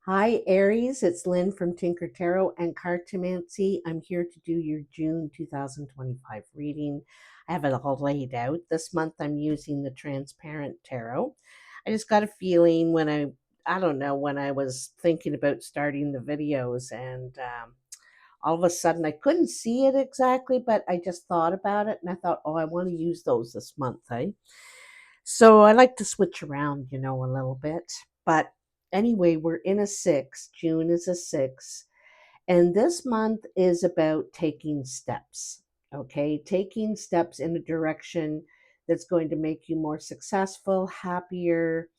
Hi, Aries. It's Lynn from Tinker Tarot and Cartomancy. I'm here to do your June 2025 reading. I have it all laid out. This month I'm using the Transparent Tarot. I just got a feeling when I don't know, when I was thinking about starting the videos and all of a sudden I couldn't see it exactly, but I just thought about it and I thought, oh, I want to use those this month, eh? So I like to switch around, a little bit. But anyway, we're in a six. June is a six. And this month is about taking steps, okay? Taking steps in a direction that's going to make you more successful, happier.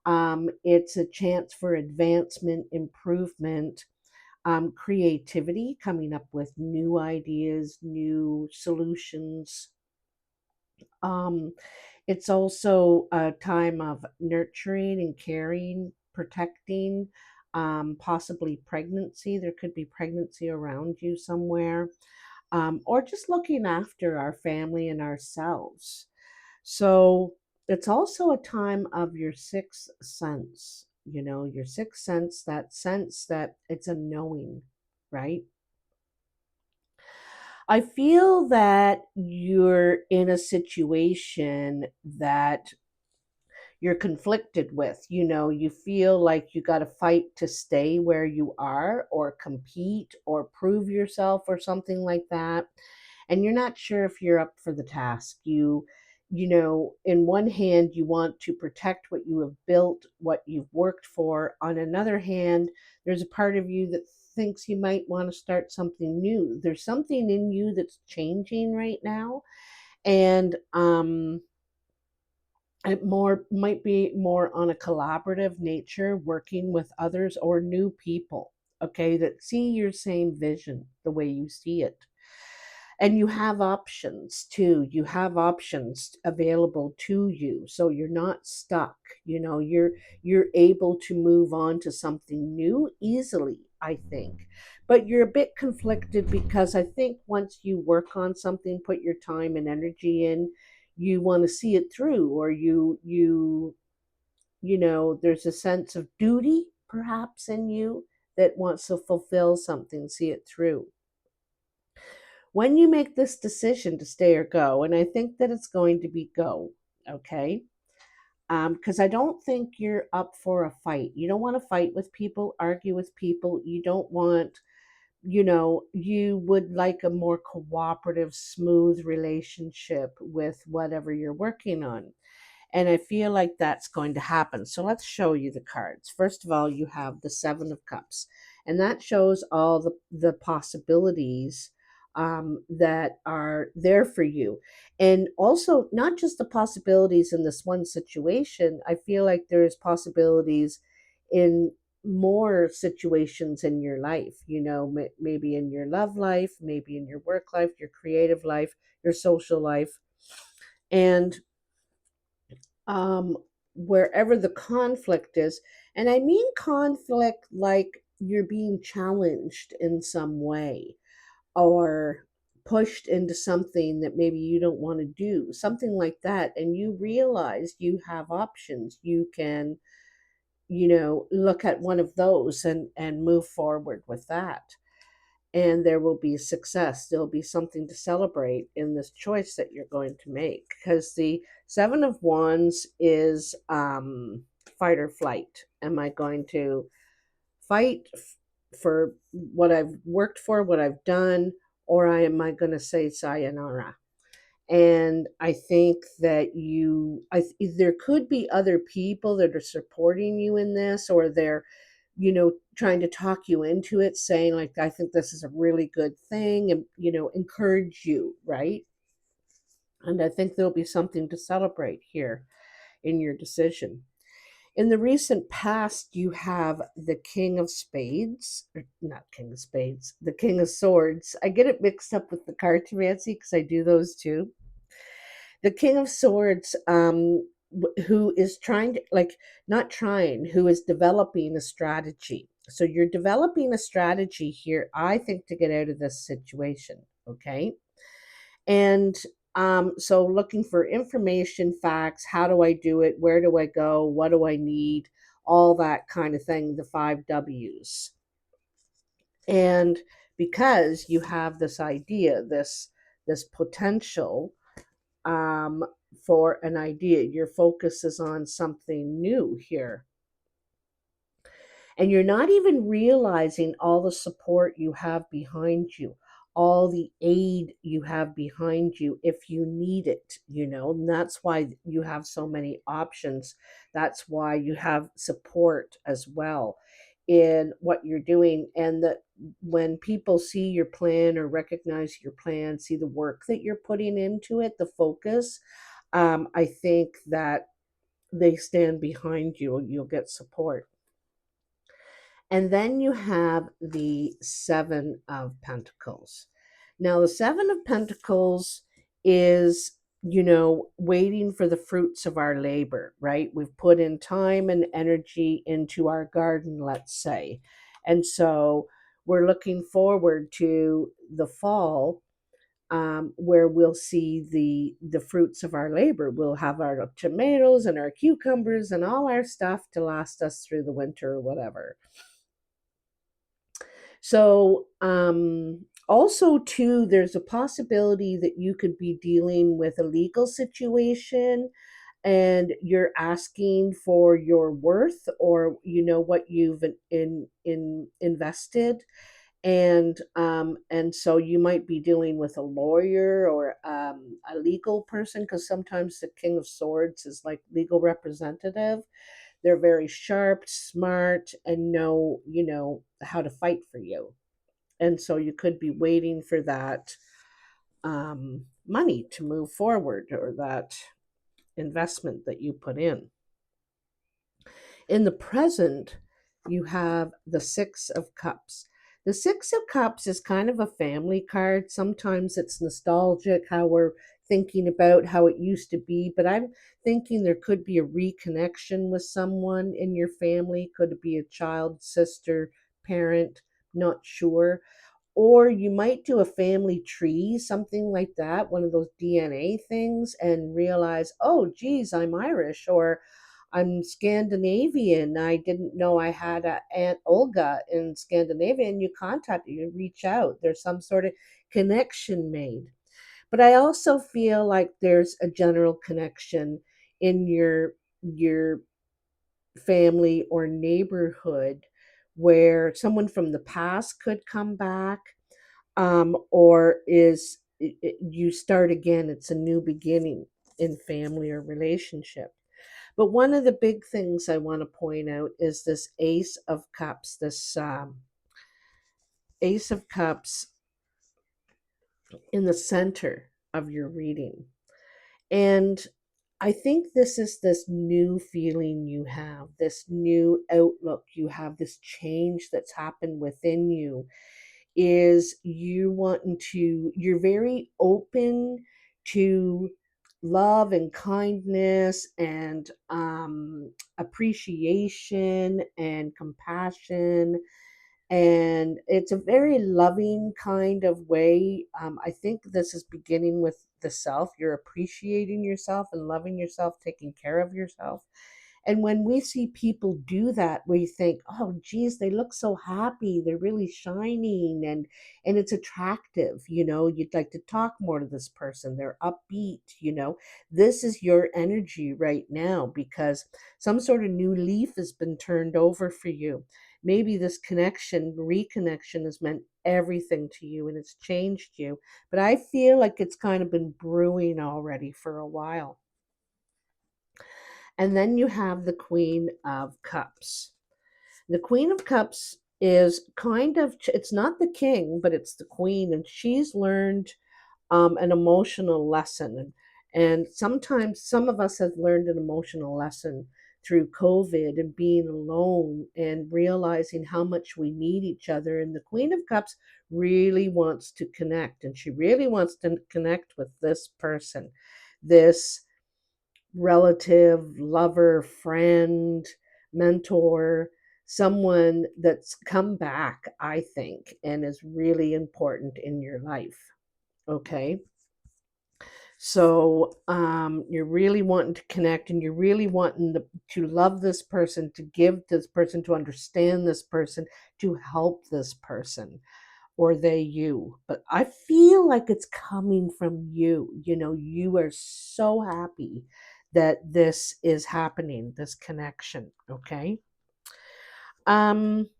It's a chance for advancement, improvement, creativity, coming up with new ideas, new solutions. Um, it's also a time of nurturing and caring, protecting, possibly pregnancy. There could be pregnancy around you somewhere, or just looking after our family and ourselves. So it's also a time of your sixth sense, your sixth sense that it's a knowing, right? I feel that you're in a situation that you're conflicted with. You feel like you got to fight to stay where you are or compete or prove yourself or something like that. And you're not sure if you're up for the task. In one hand, you want to protect what you have built, what you've worked for. On another hand, there's a part of you that thinks you might want to start something new. There's something in you that's changing right now. And it more might be more on a collaborative nature, working with others or new people, okay, that see your same vision the way you see it. And you have options too. You have options available to you, so you're not stuck. You're able to move on to something new easily, I think. But you're a bit conflicted because I think once you work on something, put your time and energy in, you want to see it through, or there's a sense of duty perhaps in you that wants to fulfill something, see it through. When you make this decision to stay or go, and I think that it's going to be go, okay? Because I don't think you're up for a fight. You don't want to fight with people, argue with people. You don't want, you would like a more cooperative, smooth relationship with whatever you're working on. And I feel like that's going to happen. So let's show you the cards. First of all, you have the Seven of Cups, and that shows all the possibilities that are there for you. And also, not just the possibilities in this one situation, I feel like there's possibilities in more situations in your life, maybe in your love life, maybe in your work life, your creative life, your social life. And um, wherever the conflict is. And I mean conflict like you're being challenged in some way or pushed into something that maybe you don't want to do, something like that. And you realize you have options. You can, look at one of those and move forward with that, and there will be success. There'll be something to celebrate in this choice that you're going to make, because the Seven of Wands is fight or flight. Am I going to fight for what I've worked for, what I've done, or am I going to say sayonara? And I think that there could be other people that are supporting you in this, or they're, trying to talk you into it, saying, like, I think this is a really good thing, and, encourage you, right? And I think there'll be something to celebrate here in your decision. In the recent past, you have the King of Spades, or not King of Spades, the King of Swords. I get it mixed up with the Cartomancy because I do those too. The King of Swords, who is trying to, like, not trying, who is developing a strategy. So you're developing a strategy here, I think, to get out of this situation, okay? And so looking for information, facts, how do I do it? Where do I go? What do I need? all that kind of thing, the 5 W's. And because you have this idea, this potential, um, for an idea, your focus is on something new here. And you're not even realizing all the support you have behind you, all the aid you have behind you if you need it. And that's why you have so many options. That's why you have support as well in what you're doing. And that when people see your plan or recognize your plan, see the work that you're putting into it, the focus, I think that they stand behind you. You'll get support. And then you have the Seven of Pentacles. Now, the Seven of Pentacles is, waiting for the fruits of our labor, right? We've put in time and energy into our garden, let's say. And so we're looking forward to the fall, where we'll see the fruits of our labor. We'll have our tomatoes and our cucumbers and all our stuff to last us through the winter or whatever. So, also, too, there's a possibility that you could be dealing with a legal situation and you're asking for your worth, or what you've invested. And so you might be dealing with a lawyer or a legal person, because sometimes the King of Swords is like legal representative. They're very sharp, smart, and know how to fight for you. And so you could be waiting for that money to move forward, or that investment that you put in. In the present, you have the Six of Cups. The Six of Cups is kind of a family card. Sometimes it's nostalgic, how we're thinking about how it used to be, but I'm thinking there could be a reconnection with someone in your family. Could it be a child, sister, parent? Not sure. Or you might do a family tree, something like that, one of those DNA things, and realize, oh, geez, I'm Irish, or I'm Scandinavian. I didn't know I had a Aunt Olga in Scandinavia, and you contact, you reach out. There's some sort of connection made. But I also feel like there's a general connection in your family or neighborhood, where someone from the past could come back, or you start again. It's a new beginning in family or relationship. But one of the big things I want to point out is this Ace of Cups. This Ace of Cups in the center of your reading. And I think this is this new feeling you have, this new outlook you have, this change that's happened within you, is you're very open to love and kindness and appreciation and compassion, and it's a very loving kind of way. I think this is beginning with the self. You're appreciating yourself and loving yourself, taking care of yourself. And when we see people do that, we think, oh, geez, they look so happy. They're really shining, and it's attractive. You'd like to talk more to this person. They're upbeat. This is your energy right now, because some sort of new leaf has been turned over for you. Maybe this reconnection has meant everything to you and it's changed you. But I feel like it's kind of been brewing already for a while. And then you have the Queen of Cups. The Queen of Cups is it's not the king, but it's the queen, and she's learned an emotional lesson. And sometimes some of us have learned an emotional lesson through COVID and being alone and realizing how much we need each other. And the Queen of Cups really wants to connect, and she really wants to connect with this person, this relative, lover, friend, mentor, someone that's come back, I think, and is really important in your life. Okay. So you're really wanting to connect, and you're really wanting to love this person, to give this person, to understand this person, to help this person, or they you. But I feel like it's coming from you. You know, you are so happy that this is happening, this connection. Okay. Um,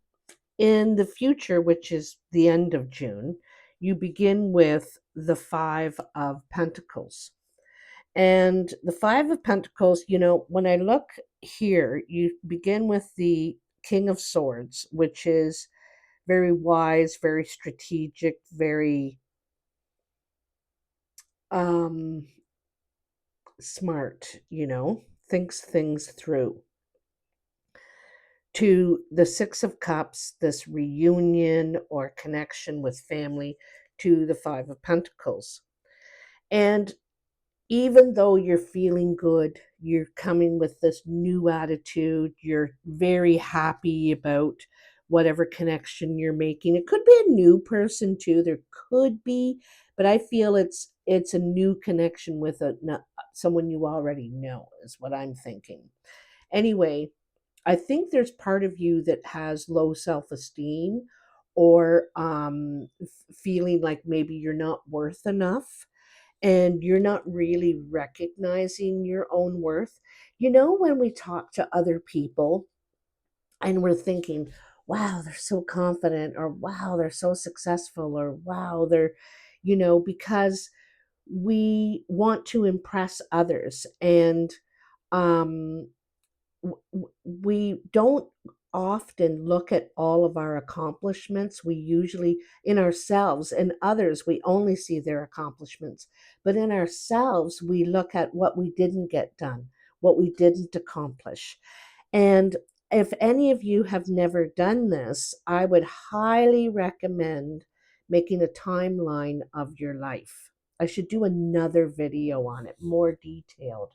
in the future, which is the end of June, you begin with the Five of Pentacles. And the Five of Pentacles, you know, when I look here, you begin with the King of Swords, which is very wise, very strategic, very um smart, you know, thinks things through. To the Six of Cups, this reunion or connection with family, to the Five of Pentacles. And even though you're feeling good, you're coming with this new attitude, you're very happy about whatever connection you're making. It could be a new person too, there could be, but I feel it's a new connection with someone you already know, is what I'm thinking. Anyway, I think there's part of you that has low self-esteem, or feeling like maybe you're not worth enough, and you're not really recognizing your own worth. You know, when we talk to other people and we're thinking, wow, they're so confident, or wow, they're so successful, or wow, they're, you know, because we want to impress others. And um, we don't often look at all of our accomplishments. We usually, in ourselves and others, we only see their accomplishments. But in ourselves, we look at what we didn't get done, what we didn't accomplish. And if any of you have never done this, I would highly recommend making a timeline of your life. I should do another video on it, more detailed,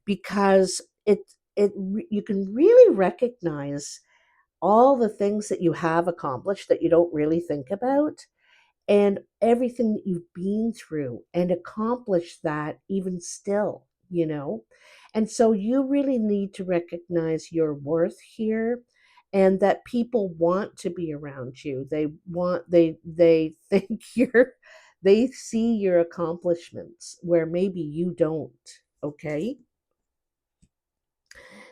because you can really recognize all the things that you have accomplished that you don't really think about, and everything that you've been through and accomplished that even still, you know. And so you really need to recognize your worth here, and that people want to be around you. They think they see your accomplishments where maybe you don't. Okay.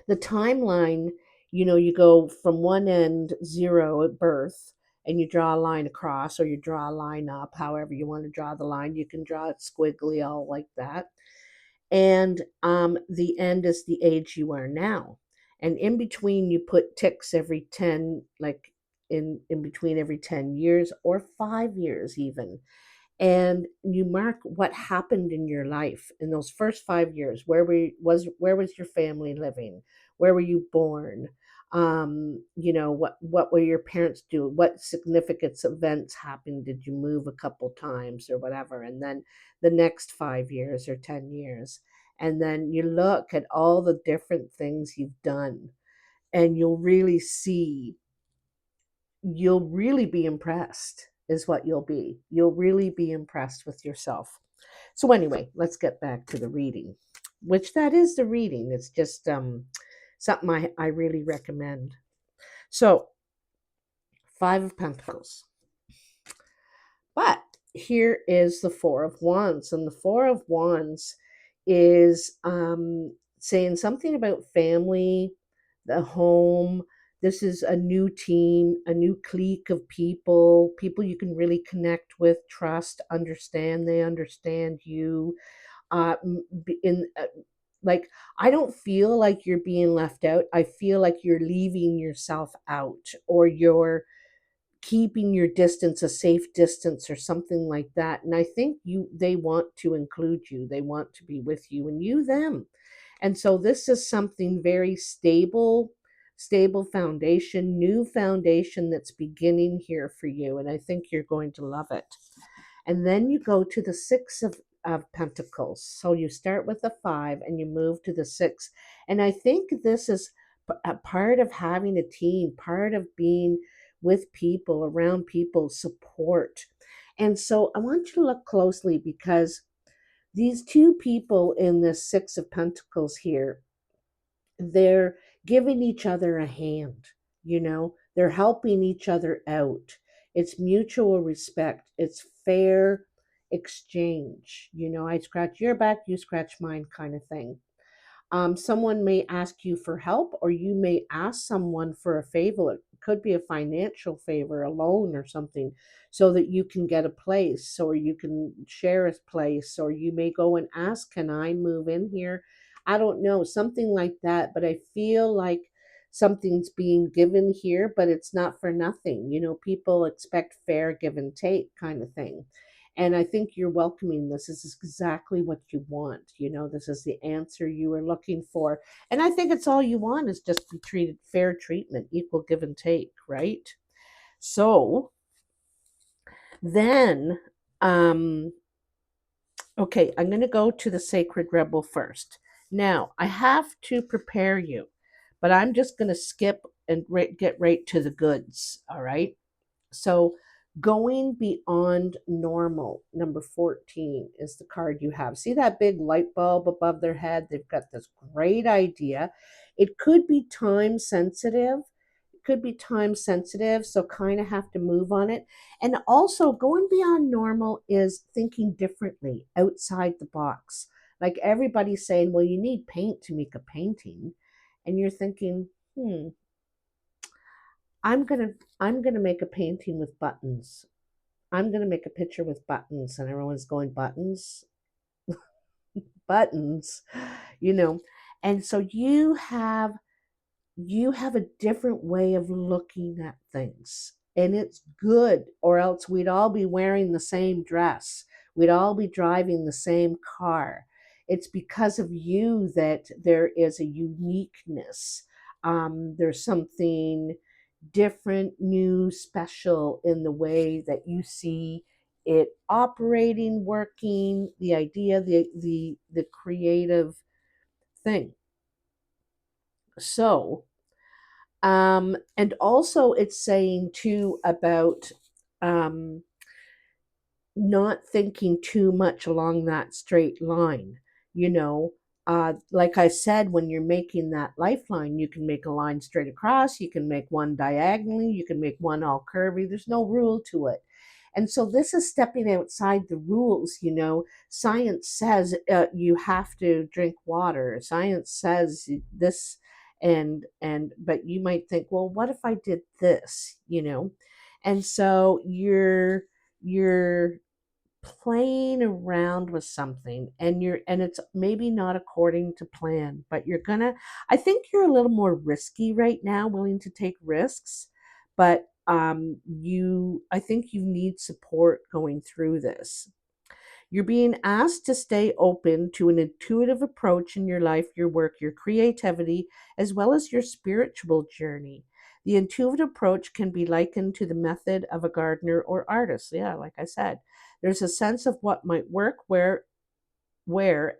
The timeline, you know, you go from one end, zero at birth, and you draw a line across, or you draw a line up, however you want to draw the line. You can draw it squiggly, all like that. And the end is the age you are now. And in between, you put ticks every 10, like in between every 10 years or 5 years even, and you mark what happened in your life in those first 5 years. Where was your family living? Where were you born? You know, what were your parents doing? What significant events happened? Did you move a couple times or whatever? And then the next 5 years or 10 years, and then you look at all the different things you've done, and you'll really be impressed, is what you'll be. You'll really be impressed with yourself. So anyway, let's get back to the reading, which that is the reading. It's just something I really recommend. So, Five of Pentacles. But here is the Four of Wands. And the Four of Wands is saying something about family, the home. This is a new team, a new clique of people you can really connect with, trust, understand. They understand you. In Like, I don't feel like you're being left out. I feel like you're leaving yourself out, or you're keeping your distance, a safe distance or something like that. And I think they want to include you. They want to be with you, and you them. And so this is something very stable, stable foundation, new foundation that's beginning here for you. And I think you're going to love it. And then you go to the Six of Pentacles. So you start with the five and you move to the six. And I think this is a part of having a team, part of being with people, around people, support. And so I want you to look closely, because These two people in this Six of Pentacles here, they're giving each other a hand, they're helping each other out. It's mutual respect, it's fair exchange. I scratch your back, you scratch mine, kind of thing. Someone may ask you for help, or you may ask someone for a favor. It could be a financial favor, a loan or something, so that you can get a place, or you can share a place, or you may go and ask, can I move in here? I don't know, something like that. But I feel like something's being given here, but it's not for nothing. People expect fair give and take kind of thing. And I think you're welcoming this. This is exactly what you want. This is the answer you were looking for. And I think it's all you want is just be treated fair treatment, equal give and take, right? So then, okay, I'm going to go to the Sacred Rebel first. Now, I have to prepare you, but I'm just going to skip and get right to the goods, all right? So, going beyond normal, number 14 is the card you have. See that big light bulb above their head? They've got this great idea. It could be time sensitive. So kind of have to move on it. And also, going beyond normal is thinking differently, outside the box. Like everybody's saying, well, you need paint to make a painting. And you're thinking, I'm gonna make a painting with buttons. I'm gonna make a picture with buttons, and everyone's going, buttons, buttons, you know. And so you have a different way of looking at things, and it's good. Or else we'd all be wearing the same dress. We'd all be driving the same car. It's because of you that there is a uniqueness. There's something different, new, special in the way that you see it operating, working, the idea, the creative thing. So, and also it's saying too about um, not thinking too much along that straight line. Like I said, when you're making that lifeline, you can make a line straight across, you can make one diagonally, you can make one all curvy. There's no rule to it. And so this is stepping outside the rules. Science says you have to drink water. Science says this, but you might think, well, what if I did this? And so you're playing around with something, and it's maybe not according to plan, but I think you're a little more risky right now, willing to take risks. But I think you need support going through this. You're being asked to stay open to an intuitive approach in your life, your work, your creativity, as well as your spiritual journey. The intuitive approach can be likened to the method of a gardener or artist. Yeah, like I said, there's a sense of what might work, where,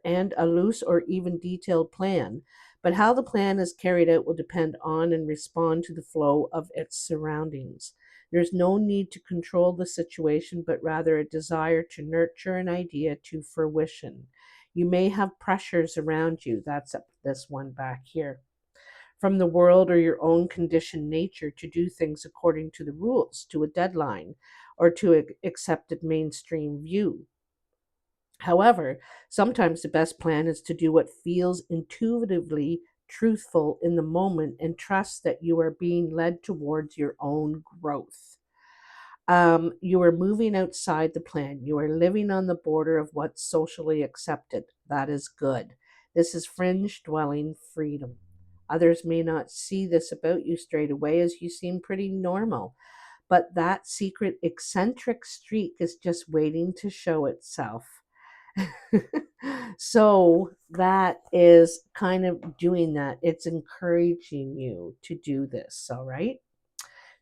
and a loose or even detailed plan. But how the plan is carried out will depend on and respond to the flow of its surroundings. There's no need to control the situation, but rather a desire to nurture an idea to fruition. You may have pressures around you. That's this one back here. From the world or your own conditioned nature to do things according to the rules, to a deadline, or to an accepted mainstream view. However, sometimes the best plan is to do what feels intuitively truthful in the moment and trust that you are being led towards your own growth. You are moving outside the plan. You are living on the border of what's socially accepted. That is good. This is fringe dwelling freedom. Others may not see this about you straight away, as you seem pretty normal, but that secret eccentric streak is just waiting to show itself. So that is kind of doing that. It's encouraging you to do this. All right.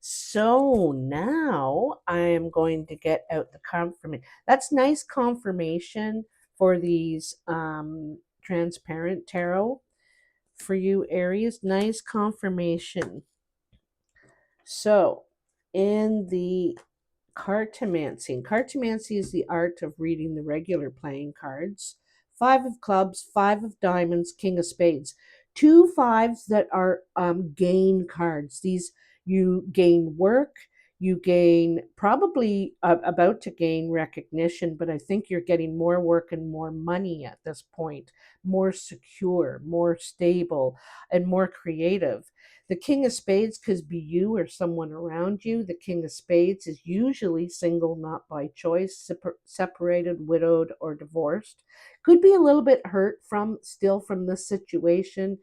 So now I am going to get out the confirmation. That's nice confirmation for these transparent tarot for you, Aries. Nice confirmation. So in the cartomancy. Cartomancy is the art of reading the regular playing cards. Five of clubs, five of diamonds, king of spades. Two fives that are gain cards. These, you gain work, you gain probably about to gain recognition, but I think you're getting more work and more money at this point, more secure, more stable, and more creative. The king of spades could be you or someone around you. The king of spades is usually single, not by choice, separated, widowed, or divorced. Could be a little bit hurt from this situation,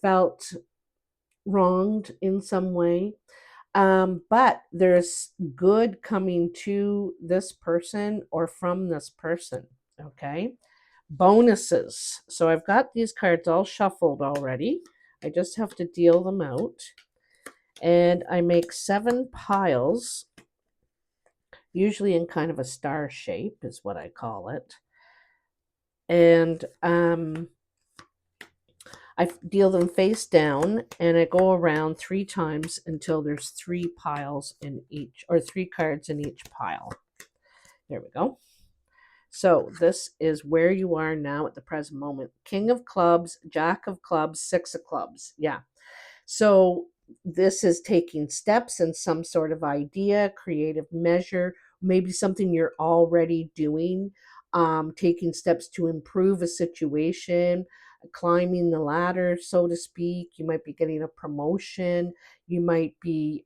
felt wronged in some way. But there's good coming to this person or from this person. Okay. Bonuses. So I've got these cards all shuffled already. I just have to deal them out. And I make 7 piles, usually in kind of a star shape is what I call it. And I deal them face down, and I go around 3 times until there's 3 piles in each, or 3 cards in each pile. There we go. So this is where you are now at the present moment. King of clubs, jack of clubs, 6 of clubs. Yeah. So this is taking steps in some sort of idea, creative measure, maybe something you're already doing, taking steps to improve a situation, climbing the ladder, so to speak. You might be getting a promotion. You might be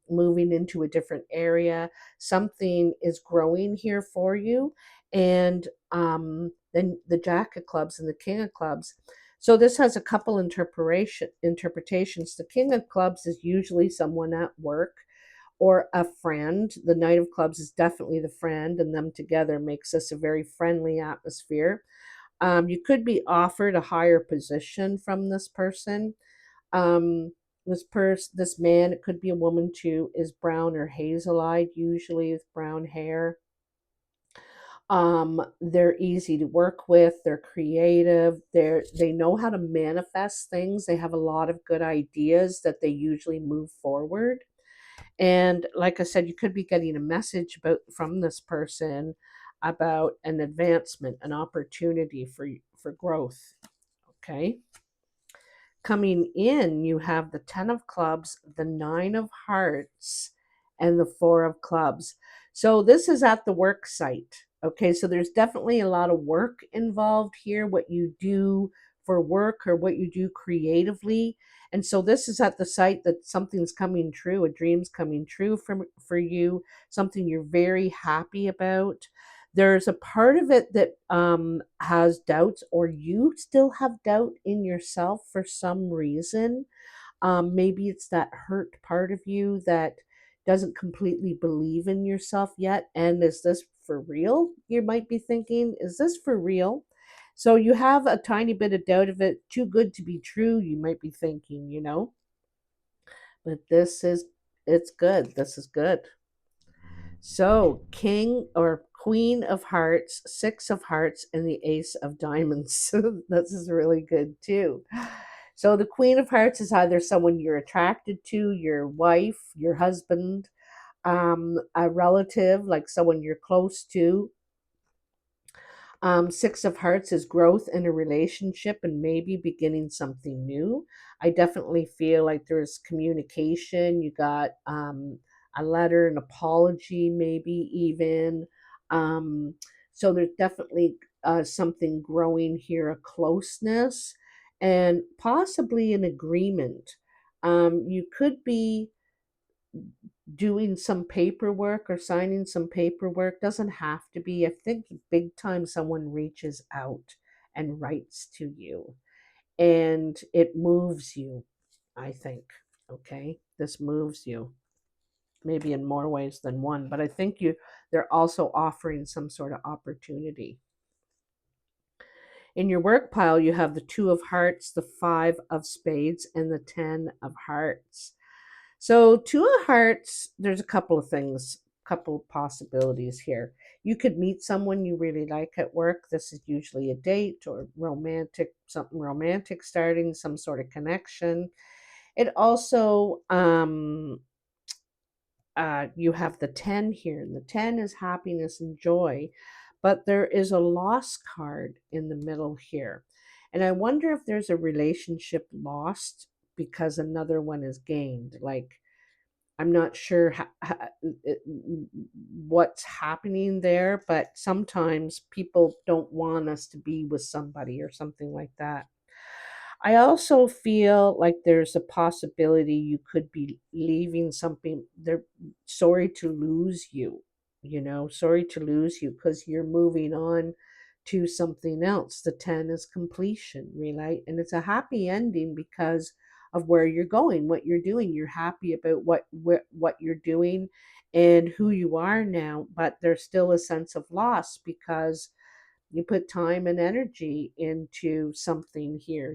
moving into a different area. Something is growing here for you. And then the jack of clubs and the king of clubs. So this has a couple interpretations. The king of clubs is usually someone at work or a friend. The knight of clubs is definitely the friend, and them together makes this a very friendly atmosphere. You could be offered a higher position from this person. This man, it could be a woman too, is brown or hazel-eyed, usually with brown hair. They're easy to work with, they're creative, they know how to manifest things. They have a lot of good ideas that they usually move forward. And like I said, you could be getting a message about from this person about an advancement, an opportunity for growth. Okay. Coming in, you have the 10 of clubs, the 9 of hearts, and the 4 of clubs. So this is at the work site. Okay, so there's definitely a lot of work involved here, what you do for work or what you do creatively. And so this is at the site that something's coming true, a dream's coming true for you, something you're very happy about. There's a part of it that has doubts, or you still have doubt in yourself for some reason. Maybe it's that hurt part of you that doesn't completely believe in yourself yet. And is this for real? You might be thinking, is this for real? So you have a tiny bit of doubt of it, too good to be true, you might be thinking. But it's good. This is good. So, king or queen of hearts, 6 of hearts, and the ace of diamonds. This is really good too. So, the queen of hearts is either someone you're attracted to, your wife, your husband, a relative, like someone you're close to. 6 of hearts is growth in a relationship and maybe beginning something new. I definitely feel like there's communication. You got a letter, an apology, maybe even. Um, so there's definitely something growing here, a closeness and possibly an agreement. You could be doing some paperwork or signing some paperwork. Doesn't have to be. I think big time someone reaches out and writes to you and it moves you, I think. Okay, this moves you maybe in more ways than one, but I think they're also offering some sort of opportunity. In your work pile, you have the 2 of hearts, the 5 of spades, and the 10 of hearts. So, 2 of hearts, there's a couple of things, couple of possibilities here. You could meet someone you really like at work. This is usually a date or something romantic starting, some sort of connection. It also you have the 10 here, and the 10 is happiness and joy, but there is a loss card in the middle here. And I wonder if there's a relationship lost because another one is gained. Like, I'm not sure what's happening there, but sometimes people don't want us to be with somebody or something like that. I also feel like there's a possibility you could be leaving something. They're sorry to lose you, sorry to lose you because you're moving on to something else. The 10 is completion, really. And it's a happy ending because of where you're going, what you're doing. You're happy about what you're doing and who you are now, but there's still a sense of loss because you put time and energy into something here.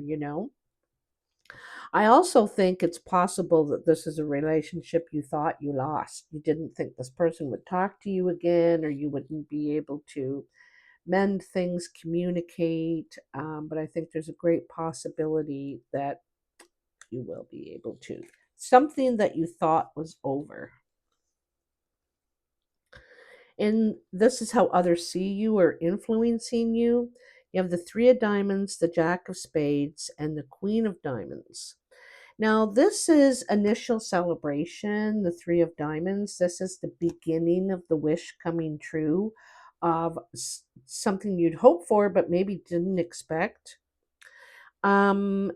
I also think it's possible that this is a relationship you thought you lost. You didn't think this person would talk to you again, or you wouldn't be able to mend things, communicate. But I think there's a great possibility that you will be able to. Something that you thought was over. And this is how others see you or influencing you. You have the Three of Diamonds, the Jack of Spades, and the Queen of Diamonds. Now, this is initial celebration, the Three of Diamonds. This is the beginning of the wish coming true of something you'd hoped for, but maybe didn't expect. And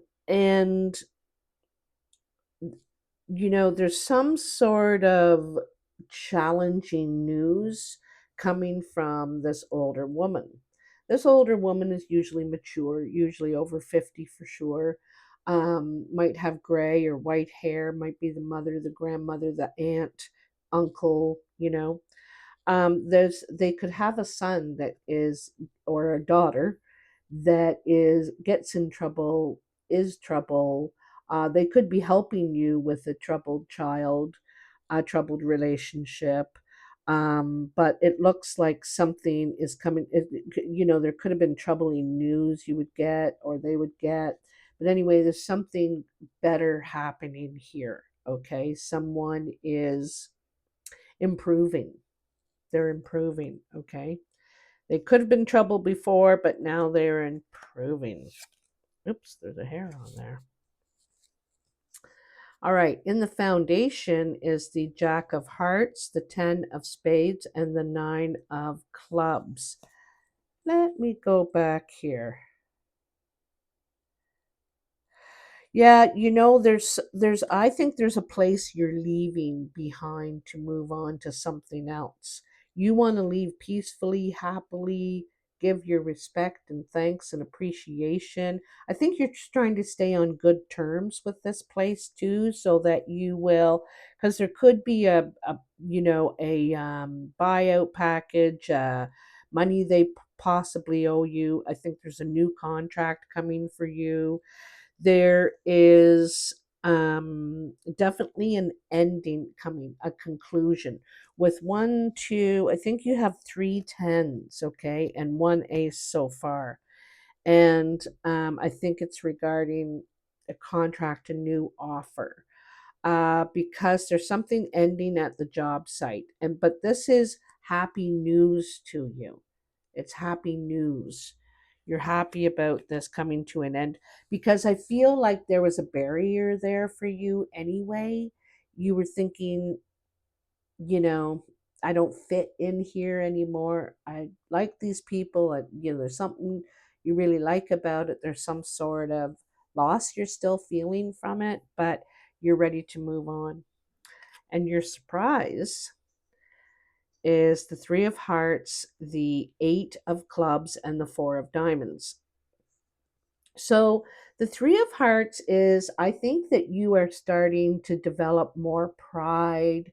there's some sort of challenging news coming from this older woman. This older woman is usually mature, usually over 50 for sure. Might have gray or white hair, might be the mother, the grandmother, the aunt, uncle. They could have a son that is, or a daughter that is gets in trouble, is trouble. They could be helping you with a troubled child, a troubled relationship. But it looks like something is coming. There could have been troubling news you would get or they would get. But anyway, there's something better happening here. Okay. Someone is improving. They're improving. Okay. They could have been trouble before, but now they're improving. Oops, there's a hair on there. All right, in the foundation is the Jack of Hearts, the 10 of Spades, and the 9 of Clubs. Let me go back here. Yeah, there's I think there's a place you're leaving behind to move on to something else. You want to leave peacefully, happily, give your respect and thanks and appreciation. I think you're just trying to stay on good terms with this place too, so that you will, because there could be a buyout package, money they possibly owe you. I think there's a new contract coming for you. There is definitely an ending coming, a conclusion with one, two. I think you have three tens, okay, and one ace so far. And I think it's regarding a contract, a new offer, because there's something ending at the job site. But this is happy news to you. It's happy news. You're happy about this coming to an end because I feel like there was a barrier there for you anyway. You were thinking, you know, I don't fit in here anymore. I like these people. There's something you really like about it. There's some sort of loss you're still feeling from it, but you're ready to move on. And your surprise is the Three of Hearts, the Eight of Clubs, and the Four of Diamonds. So the Three of Hearts is, I think that you are starting to develop more pride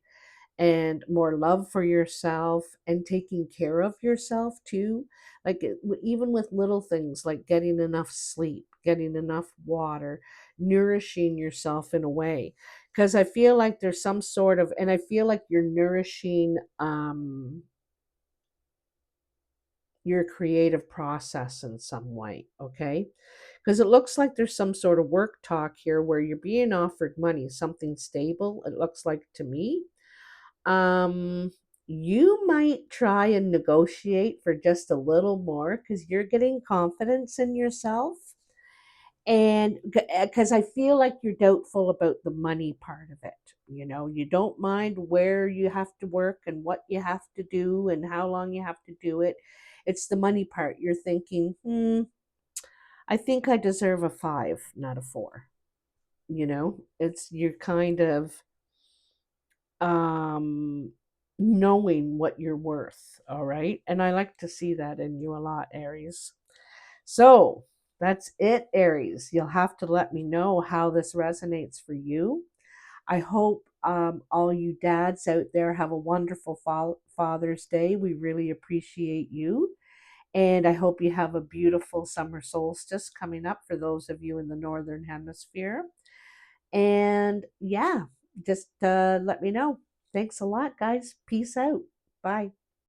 and more love for yourself and taking care of yourself too. Like even with little things like getting enough sleep, getting enough water, nourishing yourself in a way. Because I feel like there's some sort of, and I feel like you're nourishing your creative process in some way, okay? Because it looks like there's some sort of work talk here where you're being offered money, something stable, it looks like to me. Um, you might try and negotiate for just a little more because you're getting confidence in yourself. And because I feel like you're doubtful about the money part of it. You know, you don't mind where you have to work and what you have to do and how long you have to do it. It's the money part. You're thinking, I think I deserve a five, not a four. You know, it's you're kind of um knowing what you're worth, all right? And I like to see that in you a lot, Aries. So that's it, Aries. You'll have to let me know how this resonates for you. I hope all you dads out there have a wonderful Father's Day. We really appreciate you. And I hope you have a beautiful summer solstice coming up for those of you in the Northern Hemisphere. And yeah, just let me know. Thanks a lot, guys. Peace out. Bye.